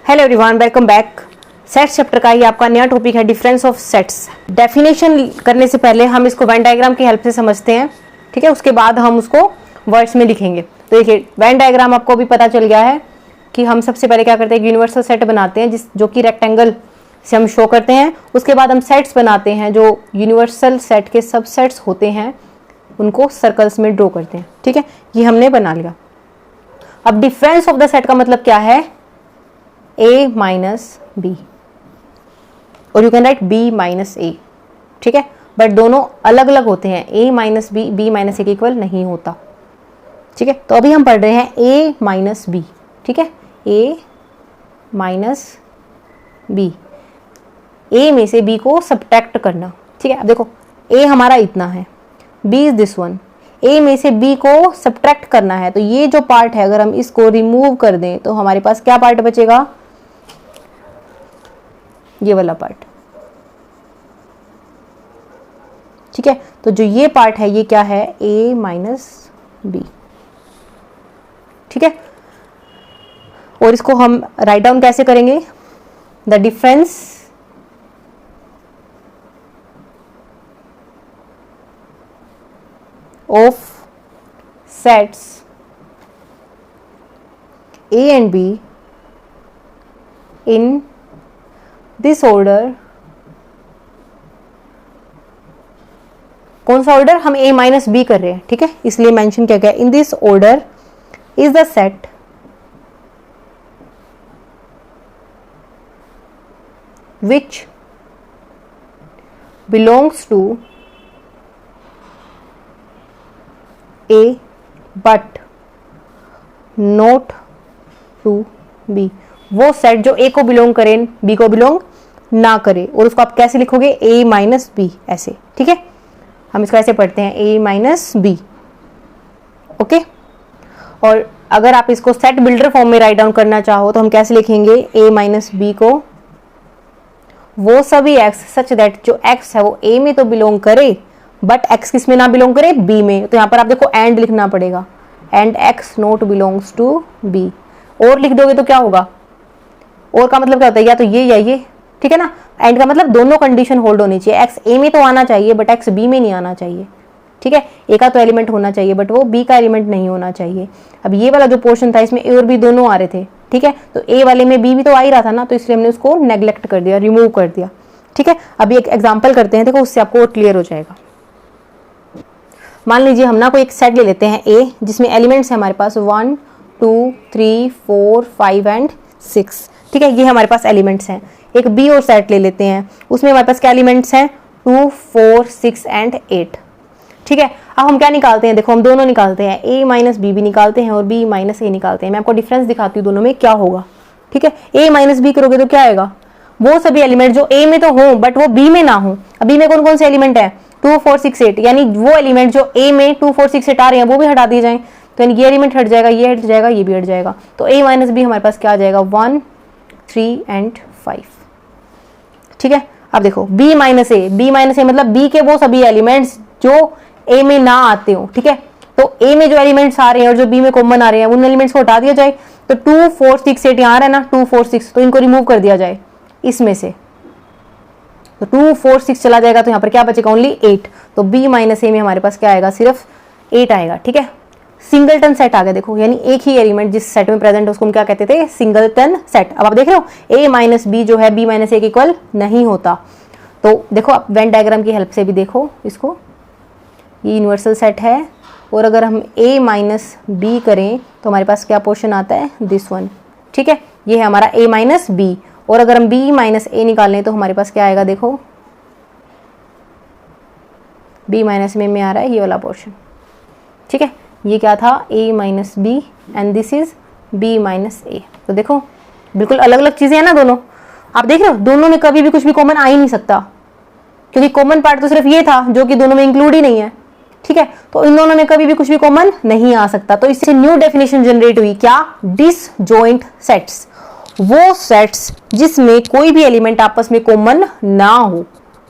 Hello everyone, welcome back. Sets chapter का ये आपका नया टॉपिक है डिफरेंस ऑफ सेट्स। डेफिनेशन करने से पहले हम इसको वेन डायग्राम की हेल्प से समझते हैं, ठीक है। उसके बाद हम उसको वर्ड्स में लिखेंगे। तो देखिए, वेन डायग्राम आपको भी पता चल गया है कि हम सबसे पहले क्या करते हैं, यूनिवर्सल सेट बनाते हैं जो कि रेक्टेंगल से हम शो करते हैं। उसके बाद हम सेट्स बनाते हैं, जो यूनिवर्सल सेट के सब सेट्स होते हैं उनको सर्कल्स में ड्रॉ करते हैं, ठीक है। ये हमने बना लिया। अब डिफरेंस ऑफ द सेट का मतलब क्या है, a माइनस बी, और you can write b minus A, ठीक है। बट दोनों अलग अलग होते हैं, a minus B b minus A के इक्वल नहीं होता, ठीक है। तो अभी हम पढ़ रहे हैं a माइनस बी, ठीक है। a माइनस बी, a में से b को सब्ट्रैक्ट करना, ठीक है। अब देखो, a हमारा इतना है, b is this one, a में से b को सब्ट्रैक्ट करना है। तो ये जो पार्ट है, अगर हम इसको रिमूव कर दें तो हमारे पास क्या पार्ट बचेगा, ये वाला पार्ट, ठीक है। तो जो ये पार्ट है ये क्या है, a माइनस बी, ठीक है। और इसको हम राइट डाउन कैसे करेंगे, the difference of sets A and B in this order, कौन सा ऑर्डर, हम A माइनस बी कर रहे हैं, ठीक है। इसलिए मेंशन क्या गया, in this order is the set which belongs to A but not to B। वो सेट जो A को बिलोंग करे B को बिलोंग ना करे, और उसको आप कैसे लिखोगे, A माइनस बी, ऐसे, ठीक है। हम इसको ऐसे पढ़ते हैं, A माइनस बी, ओके। और अगर आप इसको सेट बिल्डर फॉर्म में राइट डाउन करना चाहो तो हम कैसे लिखेंगे, A माइनस बी को वो सभी x सच दैट जो x है वो A में तो बिलोंग करे बट x किस में ना बिलोंग करे, b में। तो यहाँ पर आप देखो एंड लिखना पड़ेगा, and x not belongs to b। और लिख दोगे तो क्या होगा, और का मतलब क्या होता है, या तो ये या ये, ठीक है ना। एंड का मतलब दोनों कंडीशन होल्ड होनी चाहिए, x a में तो आना चाहिए बट x b में नहीं आना चाहिए, ठीक है। a का तो एलिमेंट होना चाहिए बट वो b का एलिमेंट नहीं होना चाहिए। अब ये वाला जो पोर्शन था इसमें a और b दोनों आ रहे थे, ठीक है। तो a वाले में b भी तो आ ही रहा था ना, तो इसलिए हमने उसको नेग्लेक्ट कर दिया, रिमूव कर दिया, ठीक है। अभी एक एग्जाम्पल करते हैं, देखो उससे आपको और क्लियर हो जाएगा। मान लीजिए हम ना कोई एक सेट ले लेते हैं A, जिसमें एलिमेंट्स है हमारे पास 1 2 3 4 5 एंड 6, ठीक है। ये हमारे पास एलिमेंट्स हैं। एक B और सेट ले लेते हैं, उसमें हमारे पास क्या एलिमेंट्स हैं, 2 4 6 एंड 8, ठीक है। अब हम क्या निकालते हैं, देखो हम दोनों निकालते हैं, A माइनस बी भी निकालते हैं और B माइनस ए निकालते हैं। मैं आपको डिफरेंस दिखाती हूँ दोनों में क्या होगा, ठीक है। A माइनस बी करोगे तो क्या आएगा, वो सभी एलिमेंट जो A में तो हो बट वो B में ना हो। अब B में कौन कौन से एलिमेंट है, 2 4 6 8, यानी वो एलिमेंट जो A में 2 4 6 8 आ रहे हैं वो भी हटा दिए जाएं। तो यानी ये एलिमेंट हट जाएगा, ये हट जाएगा, ये भी हट जाएगा। तो A माइनस बी हमारे पास क्या आ जाएगा, 1 3 एंड 5, ठीक है। अब देखो B माइनस ए, B माइनस ए मतलब B के वो सभी एलिमेंट्स जो A में ना आते हो, ठीक है। तो A में जो एलिमेंट्स आ रहे हैं और जो B में कॉमन आ रहे हैं उन एलिमेंट्स को हटा दिया जाए। तो 2 4 6 8 यहाँ आ रहा है ना, 2 4 6, तो इनको रिमूव कर दिया जाए इसमें से। तो 2 4 6 चला जाएगा, तो यहाँ पर क्या बचेगा, ओनली 8। तो B माइनस ए में हमारे पास क्या आएगा, सिर्फ 8 आएगा, ठीक है। सिंगलटन सेट आ गया, देखो यानी एक ही एलिमेंट जिस सेट में प्रेजेंट है उसको हम क्या कहते थे, सिंगलटन सेट। अब आप देख रहे हो A माइनस बी जो है B माइनस ए के इक्वल नहीं होता। तो देखो आप वेन डायग्राम की हेल्प से भी देखो इसको, ये यूनिवर्सल सेट है, और अगर हम A माइनस बी करें तो हमारे पास क्या पोर्शन आता है, दिस वन, ठीक है। ये है हमारा A माइनस बी, और अगर हम B माइनस ए निकालें तो हमारे पास क्या आएगा, देखो B माइनस में आ रहा है ये वाला पोर्शन, ठीक है। ये क्या था, A minus B and this is B minus A. तो देखो बिल्कुल अलग अलग चीजें हैं ना दोनों। आप देख रहे हो दोनों में कभी भी कुछ भी कॉमन आ ही नहीं सकता, क्योंकि कॉमन पार्ट तो सिर्फ ये था जो कि दोनों में इंक्लूड ही नहीं है, ठीक है। तो इन दोनों में कभी भी कुछ भी कॉमन नहीं आ सकता। तो इससे न्यू डेफिनेशन जनरेट हुई, क्या, डिसजॉइंट सेट्स, वो सेट्स जिसमें कोई भी एलिमेंट आपस में कॉमन ना हो,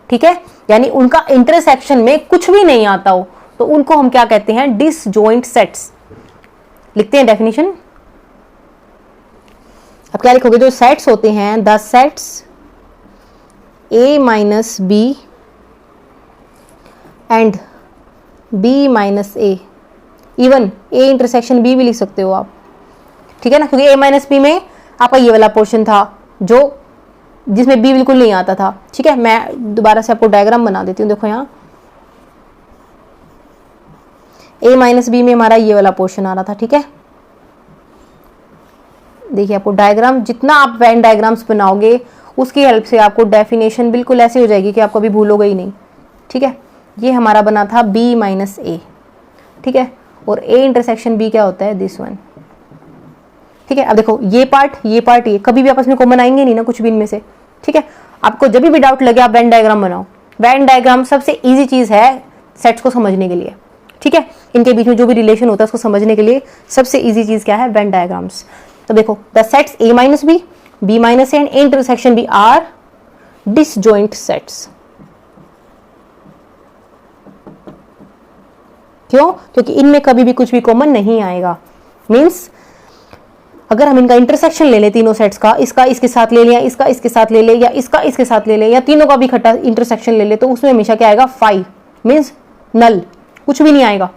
ठीक है, यानी उनका इंटरसेक्शन में कुछ भी नहीं आता हो, तो उनको हम क्या कहते हैं, डिसजॉइंट सेट्स। लिखते हैं डेफिनेशन। अब क्या लिखोगे, जो सेट्स होते हैं, the sets A minus B and B minus A, even A intersection B भी लिख सकते हो आप, ठीक है ना, क्योंकि A माइनस बी में आपका ये वाला पोर्शन था जो जिसमें B बिल्कुल नहीं आता था, ठीक है। मैं दोबारा से आपको डायग्राम बना देती हूँ, देखो यहाँ A माइनस बी में हमारा ये वाला पोर्शन आ रहा था, ठीक है। देखिए आपको डायग्राम, जितना आप वेन डायग्राम्स बनाओगे उसकी हेल्प से आपको डेफिनेशन बिल्कुल ऐसी हो जाएगी कि आप कभी भूलोगे ही नहीं, ठीक है। ये हमारा बना था B माइनस ए, ठीक है, और A इंटरसेक्शन B क्या होता है, दिस वन, ठीक है। अब देखो ये पार्ट ये कभी भी आपस में कॉमन आएंगे नहीं ना कुछ भी इनमें से, ठीक है। आपको जब भी डाउट लगे आप वेन डायग्राम बनाओ। वेन डायग्राम सबसे इजी चीज है सेट्स को समझने के लिए, ठीक है। इनके बीच में जो भी रिलेशन होता है उसको समझने के लिए सबसे इजी चीज क्या है, वेन डायग्राम्स। तो देखो the sets A minus B, B minus A and A intersection B are disjoint sets. क्यों? क्योंकि इनमें कभी भी कुछ भी कॉमन नहीं आएगा। मींस अगर हम इनका इंटरसेक्शन ले लें तीनों सेट्स का, इसका इसके साथ ले लिया, इसका इसके साथ ले ले, या इसका इसके साथ ले ले, या तीनों का भी इकट्ठा इंटरसेक्शन ले ले, तो उसमें हमेशा क्या आएगा, 5, मींस नल, कुछ भी नहीं आएगा,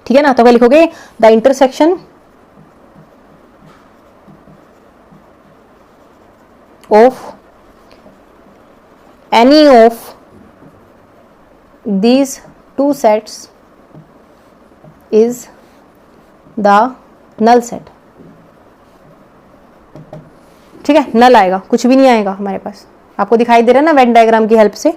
ठीक है ना। तो क्या लिखोगे, the intersection of any of these two sets is the null set, ठीक है। नल आएगा, कुछ भी नहीं आएगा हमारे पास। आपको दिखाई दे रहा है ना वेन डायग्राम की हेल्प से।